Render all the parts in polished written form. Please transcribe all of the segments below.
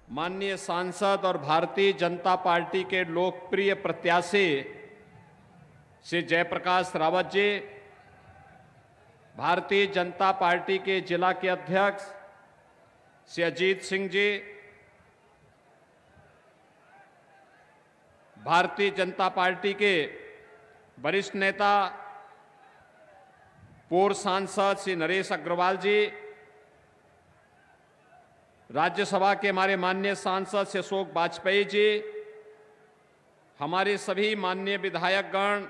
माननीय सांसद और भारतीय जनता पार्टी के लोकप्रिय प्रत्याशी श्री जयप्रकाश रावत जी, भारतीय जनता पार्टी के जिला के अध्यक्ष श्री अजीत सिंह जी, भारतीय जनता पार्टी के वरिष्ठ नेता पूर्व सांसद श्री नरेश अग्रवाल जी, राज्यसभा के हमारे माननीय सांसद श्री अशोक वाजपेयी जी, हमारे सभी माननीय विधायकगण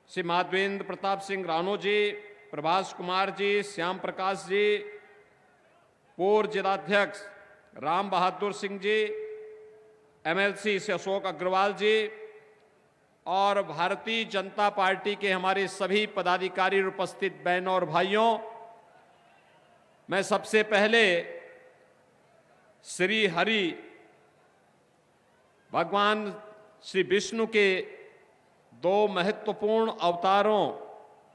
श्री माधवेंद्र प्रताप सिंह राणो जी, प्रभास कुमार जी, श्याम प्रकाश जी, पूर्व जिलाध्यक्ष राम बहादुर सिंह जी, एमएलसी से अशोक अग्रवाल जी और भारतीय जनता पार्टी के हमारे सभी पदाधिकारी और उपस्थित बहनों और भाइयों, मैं सबसे पहले श्री हरि भगवान श्री विष्णु के दो महत्वपूर्ण अवतारों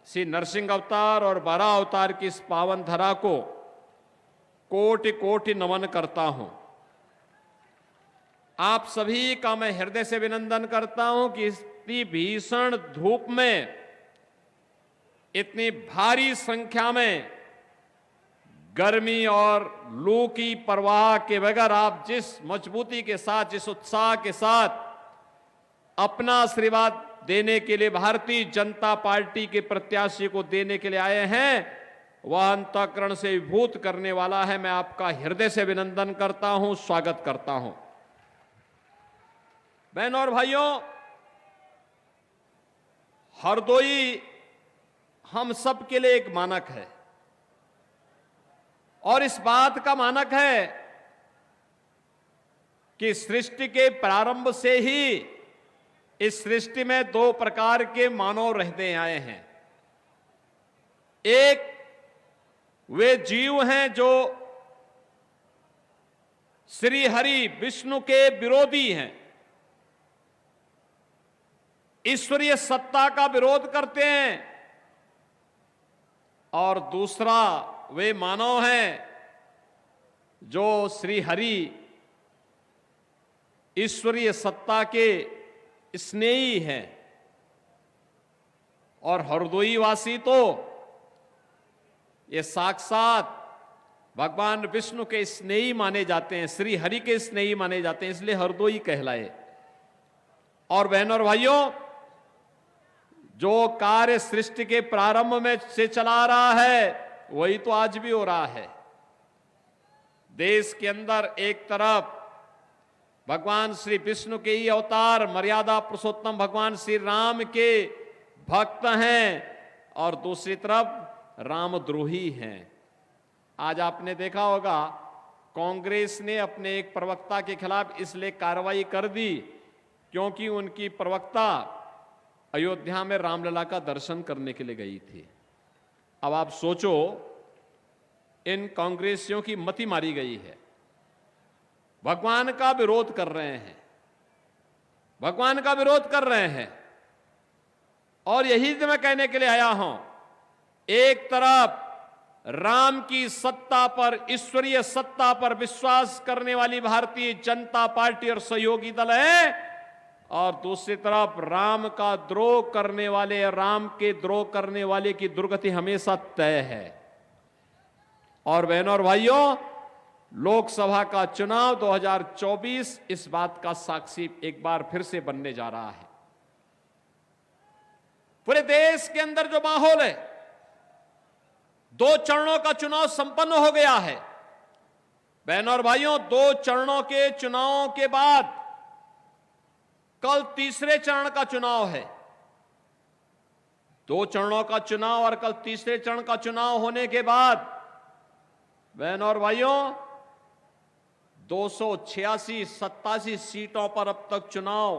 श्री नरसिंह अवतार और बराह अवतार की इस पावन धरा को कोटि कोटि नमन करता हूं। आप सभी का मैं हृदय से अभिनंदन करता हूं कि इतनी भीषण धूप में इतनी भारी संख्या में गर्मी और लू की परवाह के बगैर आप जिस मजबूती के साथ, जिस उत्साह के साथ अपना आशीर्वाद देने के लिए भारतीय जनता पार्टी के प्रत्याशी को देने के लिए आए हैं, वह अंतःकरण से विभूत करने वाला है। मैं आपका हृदय से अभिनंदन करता हूं, स्वागत करता हूं। बहनों और भाइयों, हरदोई हम सब के लिए एक मानक है और इस बात का मानक है कि सृष्टि के प्रारंभ से ही इस सृष्टि में दो प्रकार के मानव रहते आए हैं। एक वे जीव हैं जो श्री हरि विष्णु के विरोधी हैं, ईश्वरीय सत्ता का विरोध करते हैं, और दूसरा वे मानव हैं जो श्री हरि ईश्वरीय सत्ता के स्नेही हैं। और हरदोई वासी तो ये साक्षात भगवान विष्णु के स्नेही माने जाते हैं, श्री हरि के स्नेही माने जाते हैं, इसलिए हरदोई कहलाए। और बहनों और भाइयों, जो कार्य सृष्टि के प्रारंभ में से चला रहा है वही तो आज भी हो रहा है। देश के अंदर एक तरफ भगवान श्री विष्णु के ही अवतार मर्यादा पुरुषोत्तम भगवान श्री राम के भक्त हैं और दूसरी तरफ रामद्रोही हैं। आज आपने देखा होगा कांग्रेस ने अपने एक प्रवक्ता के खिलाफ इसलिए कार्रवाई कर दी क्योंकि उनकी प्रवक्ता अयोध्या में रामलला का दर्शन करने के लिए गई थी। अब आप सोचो, इन कांग्रेसियों की मति मारी गई है, भगवान का विरोध कर रहे हैं, भगवान का विरोध कर रहे हैं। और यही तो मैं कहने के लिए आया हूं, एक तरफ राम की सत्ता पर, ईश्वरीय सत्ता पर विश्वास करने वाली भारतीय जनता पार्टी और सहयोगी दल है, और दूसरी तरफ राम का द्रोह करने वाले, राम के द्रोह करने वाले की दुर्गति हमेशा तय है। और बहनों और भाइयों, लोकसभा का चुनाव 2024 इस बात का साक्षी एक बार फिर से बनने जा रहा है। पूरे देश के अंदर जो माहौल है, 2 चरणों का चुनाव संपन्न हो गया है। बहनों और भाइयों, 2 चरणों के चुनावों के बाद कल तीसरे चरण का चुनाव है। 2 चरणों का चुनाव और कल तीसरे चरण का चुनाव होने के बाद बहनों और भाइयों, 286-87 सीटों पर अब तक चुनाव,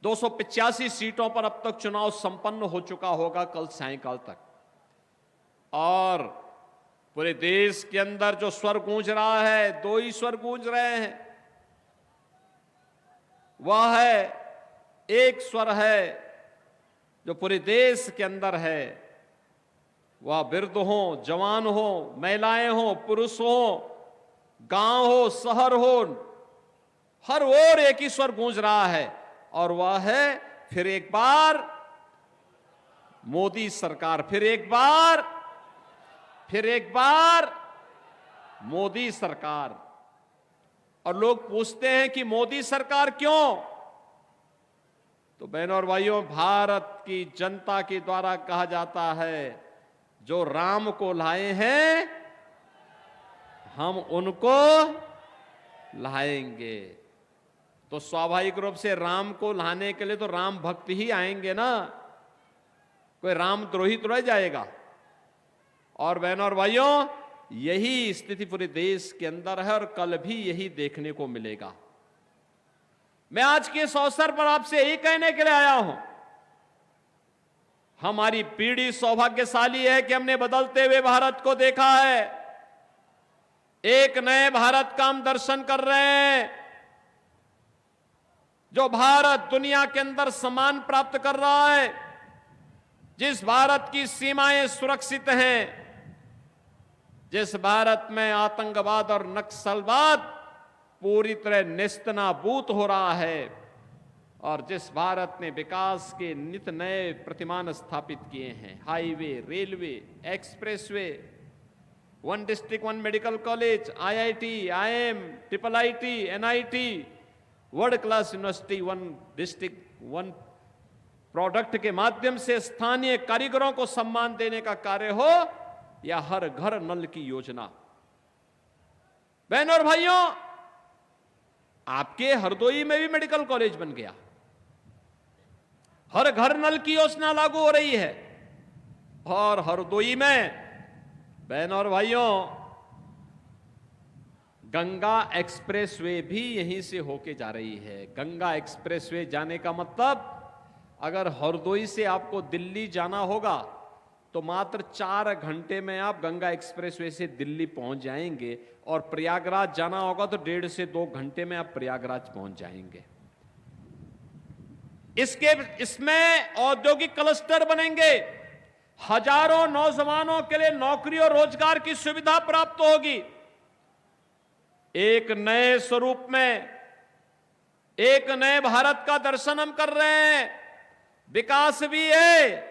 285 सीटों पर अब तक चुनाव संपन्न हो चुका होगा कल सायंकाल तक। और पूरे देश के अंदर जो स्वर गूंज रहा है, 2 ही स्वर गूंज रहे हैं। वह है, एक स्वर है जो पूरे देश के अंदर है, वह वृद्ध हो, जवान हो, महिलाएं हो, पुरुष हो, गांव हो, शहर हो, हर ओर एक ही स्वर गूंज रहा है, और वह है फिर एक बार मोदी सरकार, फिर एक बार मोदी सरकार। और लोग पूछते हैं कि मोदी सरकार क्यों? तो बहनों और भाइयों, भारत की जनता के द्वारा कहा जाता है, जो राम को लाए हैं हम उनको लाएंगे। तो स्वाभाविक रूप से राम को लाने के लिए तो राम भक्त ही आएंगे ना, कोई रामद्रोही तो रह जाएगा। और बहनों और भाइयों, यही स्थिति पूरे देश के अंदर है और कल भी यही देखने को मिलेगा। मैं आज के इस अवसर पर आपसे यही कहने के लिए आया हूं, हमारी पीढ़ी सौभाग्यशाली है कि हमने बदलते हुए भारत को देखा है। एक नए भारत का हम दर्शन कर रहे हैं, जो भारत दुनिया के अंदर सम्मान प्राप्त कर रहा है, जिस भारत की सीमाएं सुरक्षित हैं, जिस भारत में आतंकवाद और नक्सलवाद पूरी तरह नेस्तनाबूद हो रहा है, और जिस भारत ने विकास के नित नए प्रतिमान स्थापित किए हैं, highway, railway, expressway, 1 district 1 medical college, IIT, IIM, IIIT, NIT, world class university, 1 district 1 product के माध्यम से स्थानीय कारीगरों को सम्मान देने का कार्य हो, या हर घर नल की योजना। बहनों और भाइयों, आपके हरदोई में भी मेडिकल कॉलेज बन गया, हर घर नल की योजना लागू हो रही है। और हरदोई में बहनों और भाइयों, गंगा एक्सप्रेसवे भी यहीं से होके जा रही है। गंगा एक्सप्रेसवे जाने का मतलब, अगर हरदोई से आपको दिल्ली जाना होगा तो मात्र 4 घंटे में आप गंगा एक्सप्रेसवे से दिल्ली पहुंच जाएंगे, और प्रयागराज जाना होगा तो 1.5 से 2 घंटे में आप प्रयागराज पहुंच जाएंगे। इसमें औद्योगिक क्लस्टर बनेंगे, हजारों नौजवानों के लिए नौकरी और रोजगार की सुविधा प्राप्त होगी। एक नए स्वरूप में, एक नए भारत का दर्शन हम कर रहे हैं। विकास भी है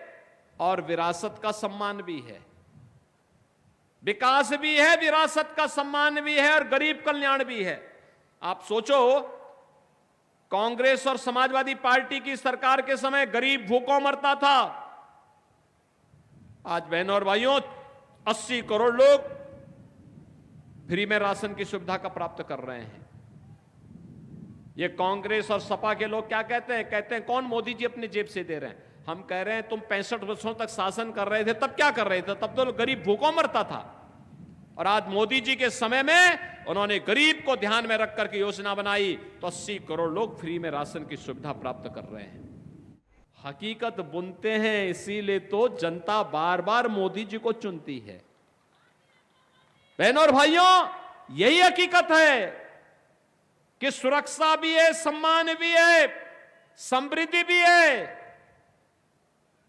और विरासत का सम्मान भी है। विकास भी है, विरासत का सम्मान भी है, और गरीब कल्याण भी है। आप सोचो, कांग्रेस और समाजवादी पार्टी की सरकार के समय गरीब भूखों मरता था। आज बहनों और भाइयों, 80 करोड़ लोग फ्री में राशन की सुविधा का प्राप्त कर रहे हैं। ये कांग्रेस और सपा के लोग क्या कहते हैं? कहते हैं कौन मोदी जी अपने जेब से दे रहे हैं। हम कह रहे हैं तुम 65 वर्षों तक शासन कर रहे थे, तब क्या कर रहे थे? तब तो गरीब भूखों मरता था। और आज मोदी जी के समय में उन्होंने गरीब को ध्यान में रख करके योजना बनाई, तो 80 करोड़ लोग फ्री में राशन की सुविधा प्राप्त कर रहे हैं। हकीकत बुनते हैं, इसीलिए तो जनता बार बार मोदी जी को चुनती है। बहनों और भाइयों, यही हकीकत है कि सुरक्षा भी है, सम्मान भी है, समृद्धि भी है,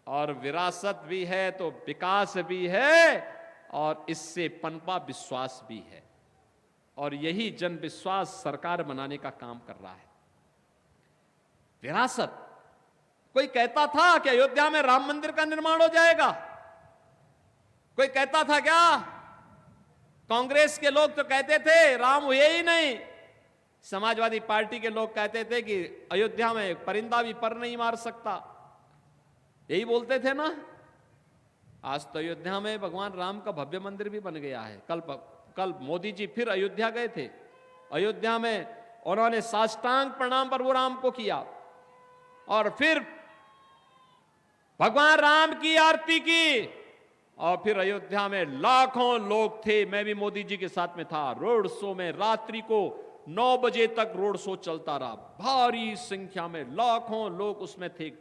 और विरासत भी है, तो विकास भी है, और इससे पनपा विश्वास भी है। और यही जन विश्वास सरकार बनाने का काम कर रहा है। विरासत, कोई कहता था कि अयोध्या में राम मंदिर का निर्माण हो जाएगा? कोई कहता था क्या? कांग्रेस के लोग तो कहते थे राम हुए ही नहीं। समाजवादी पार्टी के लोग कहते थे कि अयोध्या में परिंदा भी पर नहीं मार सकता, यही बोलते थे ना। आज तो अयोध्या में भगवान राम का भव्य मंदिर भी बन गया है। कल मोदी जी फिर अयोध्या गए थे। अयोध्या में उन्होंने साष्टांग प्रणाम प्रभु राम को किया, और फिर भगवान राम की आरती की, और फिर अयोध्या में लाखों लोग थे। मैं भी मोदी जी के साथ में था। रोड शो में रात्रि को 9 बजे तक रोड शो चलता रहा। भारी संख्या में लाखों लोग उसमें थे।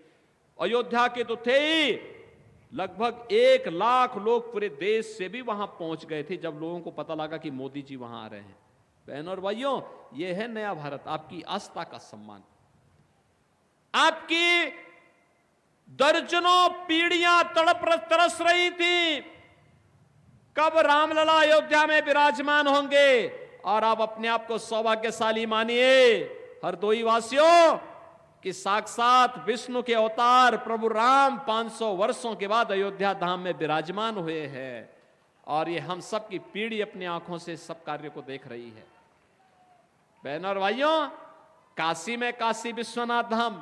अयोध्या के तो थे ही, लगभग 1 लाख लोग पूरे देश से भी वहां पहुंच गए थे जब लोगों को पता लगा कि मोदी जी वहां आ रहे हैं। बहनों और भाइयों, यह है नया भारत, आपकी आस्था का सम्मान। आपकी दर्जनों पीढ़ियां तड़प तरस रही थी, कब रामलला अयोध्या में विराजमान होंगे, और आप अपने आप को सौभाग्यशाली मानिए हरदोई वासियों कि साक्षात विष्णु के अवतार प्रभु राम 500 वर्षों के बाद अयोध्या धाम में विराजमान हुए हैं और ये हम सब की पीढ़ी अपनी आंखों से सब कार्य को देख रही है। बहनों और भाइयों, काशी में काशी विश्वनाथ धाम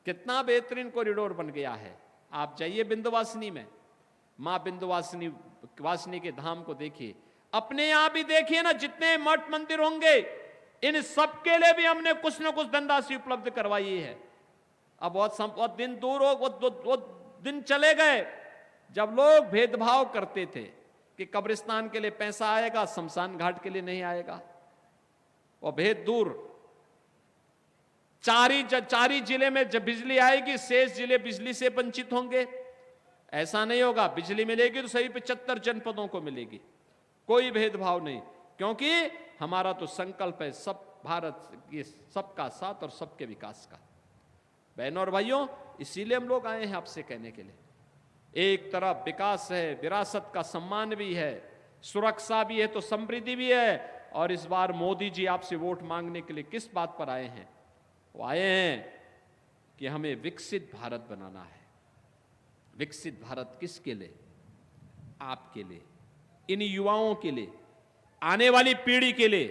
कितना बेहतरीन कॉरिडोर बन गया है। आप जाइए विंध्यवासिनी में, मां विंध्यवासिनी के धाम को देखिए, अपने यहां भी देखिए ना, जितने मठ मंदिर होंगे इन सब के लिए भी हमने कुछ न कुछ धनराशि उपलब्ध करवाई है। अब बहुत दिन दूर हो, वो दिन चले गए जब लोग भेदभाव करते थे कि कब्रिस्तान के लिए पैसा आएगा, शमशान घाट के लिए नहीं आएगा। वो भेद दूर। चार ही जिले में जब बिजली आएगी शेष जिले बिजली से वंचित होंगे, ऐसा नहीं होगा। बिजली मिलेगी तो सही 75 जनपदों को मिलेगी, कोई भेदभाव नहीं, क्योंकि हमारा तो संकल्प है सब भारत ये सबका साथ और सबके विकास का। बहनों और भाइयों, इसीलिए हम लोग आए हैं आपसे कहने के लिए, एक तरफ विकास है, विरासत का सम्मान भी है, सुरक्षा भी है तो समृद्धि भी है। और इस बार मोदी जी आपसे वोट मांगने के लिए किस बात पर आए हैं? वो आए हैं कि हमें विकसित भारत बनाना है। विकसित भारत किसके लिए? आपके लिए, इन युवाओं के लिए, आने वाली पीढ़ी के लिए।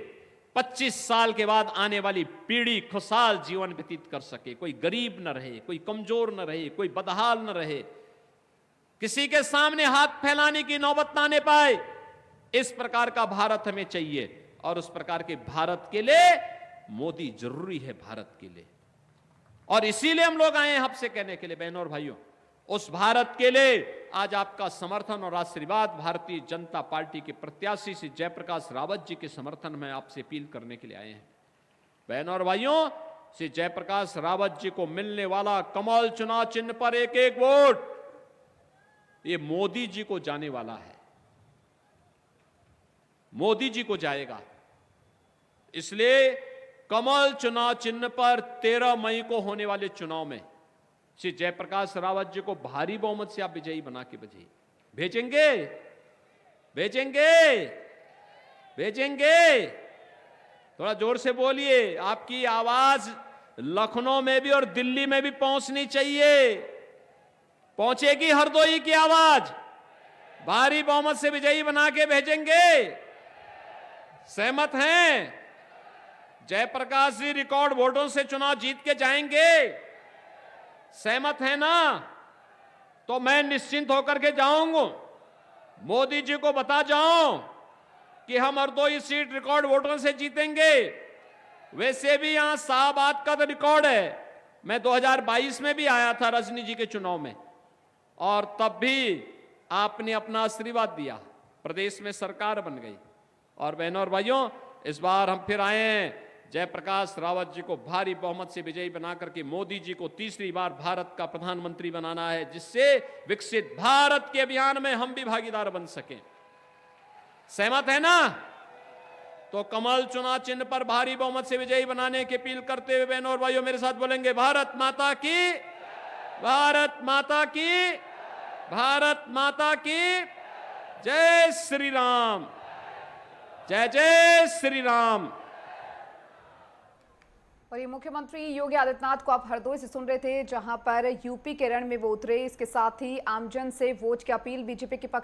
25 साल के बाद आने वाली पीढ़ी खुशहाल जीवन व्यतीत कर सके, कोई गरीब न रहे, कोई कमजोर न रहे, कोई बदहाल न रहे, किसी के सामने हाथ फैलाने की नौबत ना आने पाए। इस प्रकार का भारत हमें चाहिए और उस प्रकार के भारत के लिए मोदी जरूरी है भारत के लिए। और इसीलिए हम लोग आए हैं आपसे कहने के लिए बहनों और भाइयों, उस भारत के लिए आज आपका समर्थन और आशीर्वाद भारतीय जनता पार्टी के प्रत्याशी श्री जयप्रकाश रावत जी के समर्थन में आपसे अपील करने के लिए आए हैं। बहनों और भाइयों, श्री जयप्रकाश रावत जी को मिलने वाला कमल चुनाव चिन्ह पर एक एक वोट ये मोदी जी को जाने वाला है, मोदी जी को जाएगा। इसलिए कमल चुनाव चिन्ह पर 13 मई को होने वाले चुनाव में श्री जयप्रकाश रावत जी को भारी बहुमत से आप विजयी बना के भेजेंगे, भेजेंगे, भेजेंगे। थोड़ा जोर से बोलिए, आपकी आवाज लखनऊ में भी और दिल्ली में भी पहुंचनी चाहिए। पहुंचेगी हरदोई की आवाज, भारी बहुमत से विजयी बना के भेजेंगे। सहमत हैं? जयप्रकाश जी रिकॉर्ड वोटों से चुनाव जीत के जाएंगे, सहमत है ना? तो मैं निश्चिंत होकर के जाऊंगा, मोदी जी को बता जाऊं कि हम हरदोई सीट रिकॉर्ड वोटों से जीतेंगे। वैसे भी यहां शाहबाद का तो रिकॉर्ड है, मैं 2022 में भी आया था रजनी जी के चुनाव में और तब भी आपने अपना आशीर्वाद दिया, प्रदेश में सरकार बन गई। और बहनों और भाइयों, इस बार हम फिर आए हैं जयप्रकाश रावत जी को भारी बहुमत से विजयी बनाकर के मोदी जी को तीसरी बार भारत का प्रधानमंत्री बनाना है, जिससे विकसित भारत के अभियान में हम भी भागीदार बन सकें। सहमत है ना? तो कमल चुनाव चिन्ह पर भारी बहुमत से विजयी बनाने की अपील करते हुए बहनों और भाइयों मेरे साथ बोलेंगे, भारत माता की, भारत माता की, भारत माता की जय श्री राम, जय जय श्री राम। और ये मुख्यमंत्री योगी आदित्यनाथ को आप हरदोई से सुन रहे थे, जहां पर यूपी के रण में वो उतरे। इसके साथ ही आमजन से वोट की अपील बीजेपी के पक्ष